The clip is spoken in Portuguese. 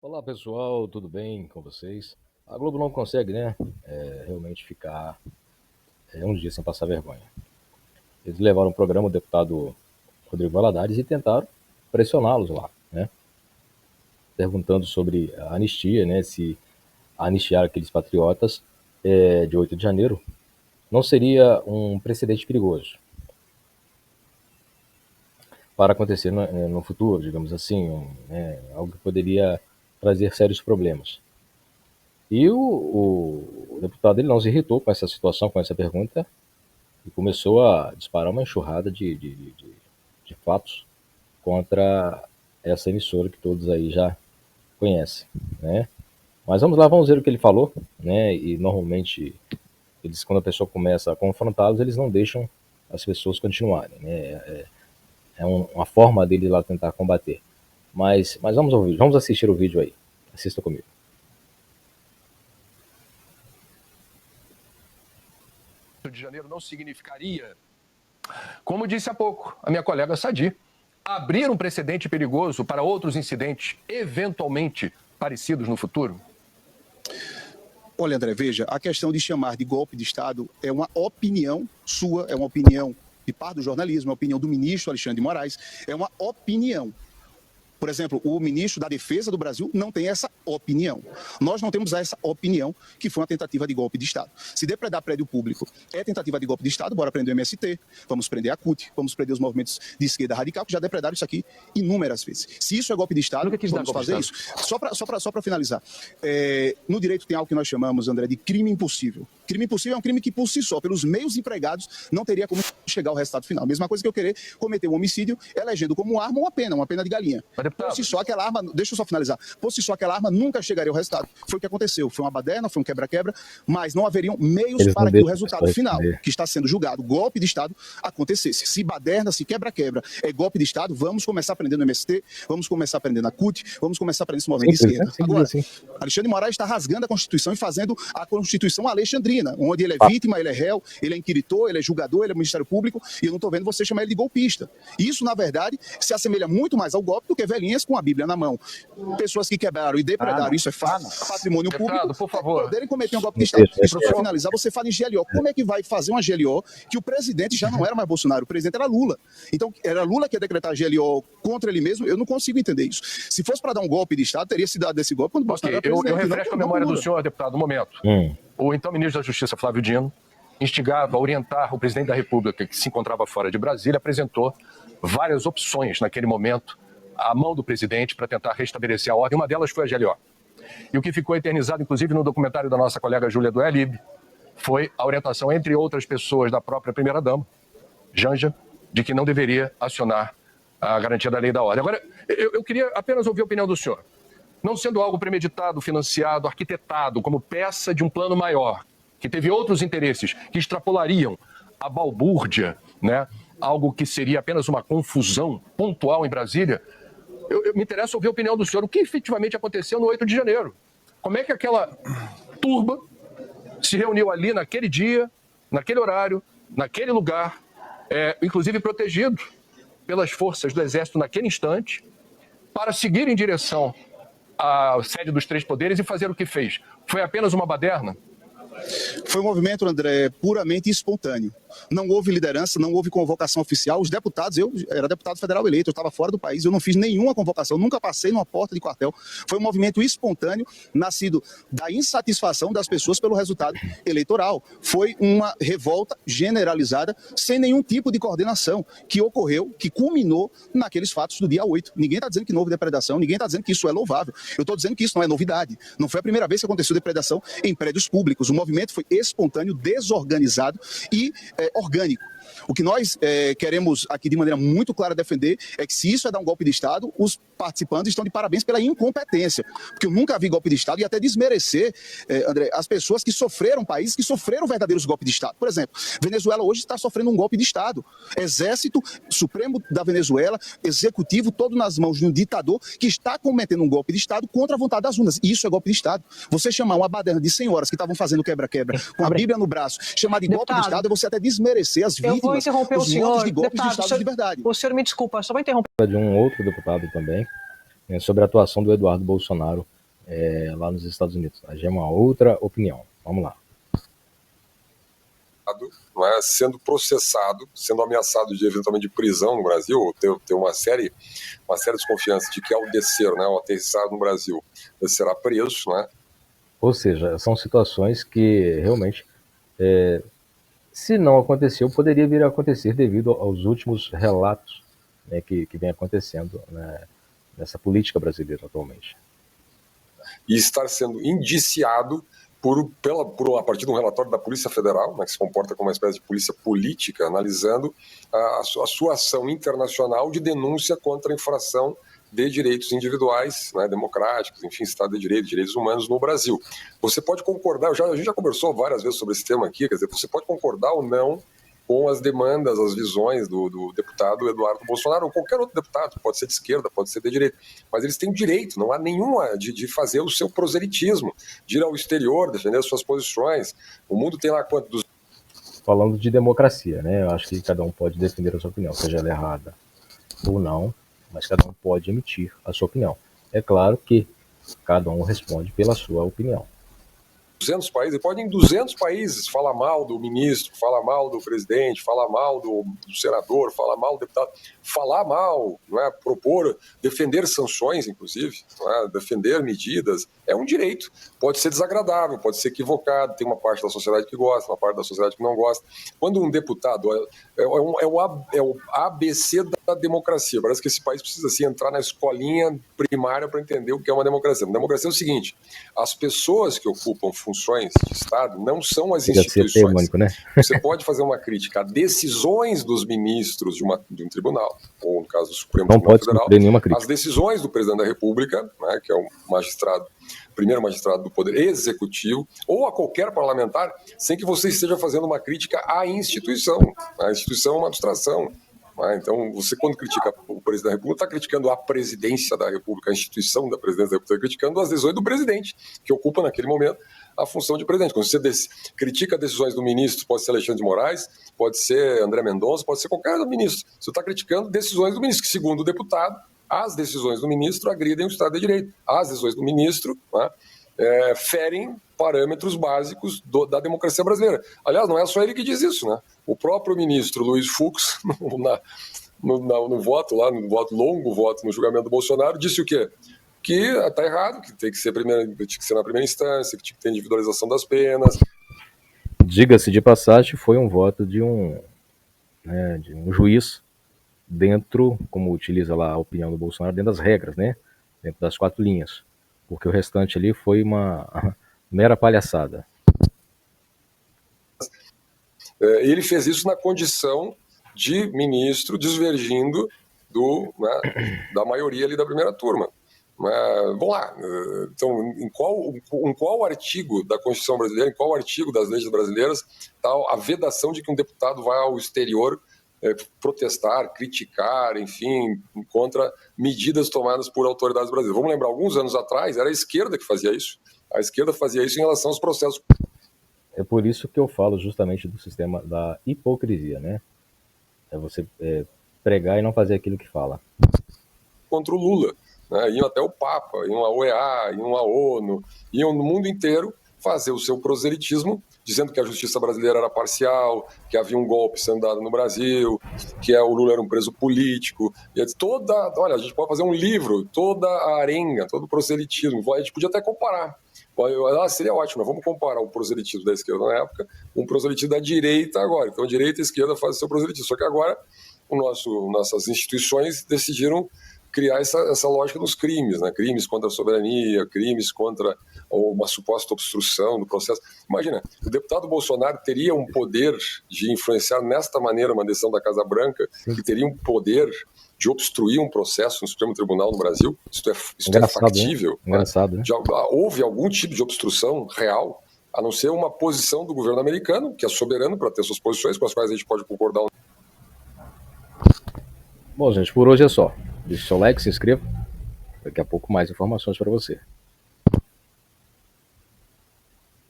Olá pessoal, tudo bem com vocês? A Globo não consegue, né, realmente ficar um dia sem passar vergonha. Eles levaram o programa o deputado Rodrigo Valadares e tentaram pressioná-los lá, né, perguntando sobre a anistia, né, se anistiar aqueles patriotas de 8 de janeiro não seria um precedente perigoso para acontecer no futuro, digamos assim, algo que poderia trazer sérios problemas. E o deputado ele não se irritou com essa situação, com essa pergunta, e começou a disparar uma enxurrada de fatos contra essa emissora que todos aí já conhecem, né? Mas vamos lá, vamos ver o que ele falou, né? E normalmente, eles, quando a pessoa começa a confrontá-los, eles não deixam as pessoas continuarem, né? Uma forma dele lá tentar combater. Mas vamos ouvir, vamos assistir o vídeo aí. Assista comigo. Rio de Janeiro não significaria, como disse há pouco a minha colega Sadi, abrir um precedente perigoso para outros incidentes eventualmente parecidos no futuro? Olha, André, veja, a questão de chamar de golpe de Estado é uma opinião sua, é uma opinião de parte do jornalismo, é uma opinião do ministro Alexandre de Moraes, é uma opinião. Por exemplo, o ministro da Defesa do Brasil não tem essa opinião. Nós não temos essa opinião que foi uma tentativa de golpe de Estado. Se depredar prédio público é tentativa de golpe de Estado, bora prender o MST, vamos prender a CUT, vamos prender os movimentos de esquerda radical, que já depredaram isso aqui inúmeras vezes. Se isso é golpe de Estado, vamos fazer isso. Só para finalizar, no direito tem algo que nós chamamos, André, de crime impossível. Crime impossível é um crime que, por si só, pelos meios empregados, não teria como chegar ao resultado final. Mesma coisa que eu querer cometer um homicídio elegendo como arma uma pena de galinha. Por si só, aquela arma, deixa eu só finalizar, por si só, aquela arma nunca chegaria ao resultado. Foi o que aconteceu, foi uma baderna, foi um quebra-quebra, mas não haveriam meios para que o resultado final, que está sendo julgado, golpe de Estado, acontecesse. Se baderna, se quebra-quebra é golpe de Estado, vamos começar aprendendo no MST, vamos começar aprendendo na CUT, vamos começar aprendendo esse movimento de esquerda. Agora, Alexandre de Moraes está rasgando a Constituição e fazendo a Constituição alexandrina, onde ele é vítima, ele é réu, ele é inquiritor, ele é julgador, ele é Ministério Público, e eu não estou vendo você chamar ele de golpista. Isso, na verdade, se assemelha muito mais ao golpe do que velhinhas com a Bíblia na mão. Pessoas que quebraram e depredaram, isso é fato, patrimônio público, por favor, poderem cometer um golpe de Estado. E para finalizar, você fala em GLO. Como é que vai fazer uma GLO que o presidente já não era mais Bolsonaro, o presidente era Lula? Então, era Lula que ia decretar GLO contra ele mesmo? Eu não consigo entender isso. Se fosse para dar um golpe de Estado, teria se dado esse golpe quando Bolsonaro era presidente. Eu refresco a memória do senhor, deputado, um momento. O então ministro da Justiça, Flávio Dino, instigado a orientar o presidente da República, que se encontrava fora de Brasília, apresentou várias opções naquele momento à mão do presidente para tentar restabelecer a ordem. Uma delas foi a GLO. E o que ficou eternizado, inclusive, no documentário da nossa colega Júlia do Elib, foi a orientação, entre outras pessoas, da própria primeira-dama, Janja, de que não deveria acionar a garantia da lei e da ordem. Agora, eu queria apenas ouvir a opinião do senhor. Não sendo algo premeditado, financiado, arquitetado, como peça de um plano maior, que teve outros interesses que extrapolariam a balbúrdia, né? Algo que seria apenas uma confusão pontual em Brasília, me interessa ouvir a opinião do senhor. O que efetivamente aconteceu no 8 de janeiro? Como é que aquela turba se reuniu ali naquele dia, naquele horário, naquele lugar, inclusive protegido pelas forças do Exército naquele instante, para seguir em direção à sede dos três poderes e fazer o que fez? Foi apenas uma baderna? Foi um movimento, André, puramente espontâneo. Não houve liderança, não houve convocação oficial. Os deputados, eu era deputado federal eleito, eu estava fora do país, eu não fiz nenhuma convocação, nunca passei numa porta de quartel. Foi um movimento espontâneo, nascido da insatisfação das pessoas pelo resultado eleitoral. Foi uma revolta generalizada, sem nenhum tipo de coordenação, que ocorreu, que culminou naqueles fatos do dia 8. Ninguém está dizendo que não houve depredação, ninguém está dizendo que isso é louvável. Eu estou dizendo que isso não é novidade. Não foi a primeira vez que aconteceu depredação em prédios públicos. O movimento foi espontâneo, desorganizado e orgânico. O que nós queremos aqui de maneira muito clara defender é que se isso é dar um golpe de Estado, os participantes estão de parabéns pela incompetência, porque eu nunca vi golpe de Estado e até desmerecer, André, as pessoas que sofreram, países que sofreram verdadeiros golpes de Estado. Por exemplo, Venezuela hoje está sofrendo um golpe de Estado. Exército Supremo da Venezuela, executivo, todo nas mãos de um ditador que está cometendo um golpe de Estado contra a vontade das urnas. Isso é golpe de Estado. Você chamar uma baderna de senhoras que estavam fazendo quebra-quebra com a Bíblia no braço, chamar de golpe de Estado é você até desmerecer as vítimas. Eu vou interromper o senhor. De golpes de Estado de verdade. O senhor me desculpa, só vou interromper. De um outro deputado também, sobre a atuação do Eduardo Bolsonaro lá nos Estados Unidos. Já é uma outra opinião. Vamos lá. Não é, sendo processado, sendo ameaçado de eventualmente de prisão no Brasil, ou ter uma séria desconfiança de que ao descer, né, ao aterrissar no Brasil, ele será preso, né? Ou seja, são situações que realmente, se não aconteceu, poderia vir a acontecer devido aos últimos relatos, né, que vem acontecendo, né, nessa política brasileira atualmente. E estar sendo indiciado a partir de um relatório da Polícia Federal, né, que se comporta como uma espécie de polícia política, analisando a sua ação internacional de denúncia contra a infração de direitos individuais, né, democráticos, enfim, Estado de Direito, direitos humanos no Brasil. Você pode concordar, a gente já conversou várias vezes sobre esse tema aqui, quer dizer, você pode concordar ou não com as demandas, as visões do deputado Eduardo Bolsonaro, ou qualquer outro deputado, pode ser de esquerda, pode ser de direita, mas eles têm direito, não há nenhuma de fazer o seu proselitismo, de ir ao exterior, defender as suas posições. O mundo tem lá quanto? Falando de democracia, né? Eu acho que cada um pode defender a sua opinião, seja ela errada ou não, mas cada um pode emitir a sua opinião. É claro que cada um responde pela sua opinião. 200 países, pode em 200 países falar mal do ministro, falar mal do presidente, falar mal do senador, falar mal do deputado, falar mal, não é? Propor, defender sanções, inclusive, não é? Defender medidas, é um direito. Pode ser desagradável, pode ser equivocado, tem uma parte da sociedade que gosta, uma parte da sociedade que não gosta. Quando um deputado é o ABC da democracia, parece que esse país precisa assim, entrar na escolinha primária para entender o que é uma democracia. A democracia é o seguinte, as pessoas que ocupam funções de Estado não são as instituições. Né? Você pode fazer uma crítica a decisões dos ministros de um tribunal, ou no caso do Supremo Tribunal Federal, as decisões do presidente da República, né, que é o primeiro magistrado do Poder Executivo, ou a qualquer parlamentar, sem que você esteja fazendo uma crítica à instituição. A instituição é uma abstração. Então, você quando critica o presidente da República, está criticando a presidência da República, a instituição da presidência da República, está criticando as decisões do presidente, que ocupa naquele momento a função de presidente. Quando você critica decisões do ministro, pode ser Alexandre de Moraes, pode ser André Mendonça, pode ser qualquer ministro. Você está criticando decisões do ministro, que segundo o deputado, as decisões do ministro agridem o Estado de Direito. As decisões do ministro, né, ferem parâmetros básicos da democracia brasileira. Aliás, não é só ele que diz isso, né? O próprio ministro Luiz Fux, no voto lá, no longo voto no julgamento do Bolsonaro, disse o quê? Que está errado, que tem que ser na primeira instância, que tinha que ter individualização das penas. Diga-se de passagem, foi um voto de um juiz dentro, como utiliza lá a opinião do Bolsonaro, dentro das regras, né? Dentro das 4 linhas. Porque o restante ali foi uma mera palhaçada. Ele fez isso na condição de ministro divergindo da maioria ali da primeira turma. Vamos lá, então, em qual artigo da Constituição brasileira, em qual artigo das leis brasileiras está a vedação de que um deputado vá ao exterior protestar, criticar, enfim, contra medidas tomadas por autoridades brasileiras? Vamos lembrar, alguns anos atrás, era a esquerda que fazia isso. A esquerda fazia isso em relação aos processos. É por isso que eu falo justamente do sistema da hipocrisia, né? É você pregar e não fazer aquilo que fala. Contra o Lula, né? Iam até o Papa, iam à OEA, iam à ONU, iam no mundo inteiro fazer o seu proselitismo, dizendo que a justiça brasileira era parcial, que havia um golpe sendo dado no Brasil, que o Lula era um preso político. E olha, a gente pode fazer um livro, toda a arenga, todo o proselitismo. A gente podia até comparar. Seria ótimo, vamos comparar o proselitismo da esquerda na época com o proselitismo da direita agora. Então, a direita e a esquerda fazem o seu proselitismo. Só que agora, nossas instituições decidiram criar essa lógica nos crimes, né? Crimes contra a soberania, crimes contra uma suposta obstrução do processo. Imagina, o deputado Bolsonaro teria um poder de influenciar nesta maneira uma decisão da Casa Branca, que teria um poder de obstruir um processo no Supremo Tribunal no Brasil? Isso é factível. Né? Engraçado, né? Já houve algum tipo de obstrução real, a não ser uma posição do governo americano, que é soberano para ter suas posições, com as quais a gente pode concordar. Bom, gente, por hoje é só. Deixe seu like, se inscreva. Daqui a pouco mais informações para você.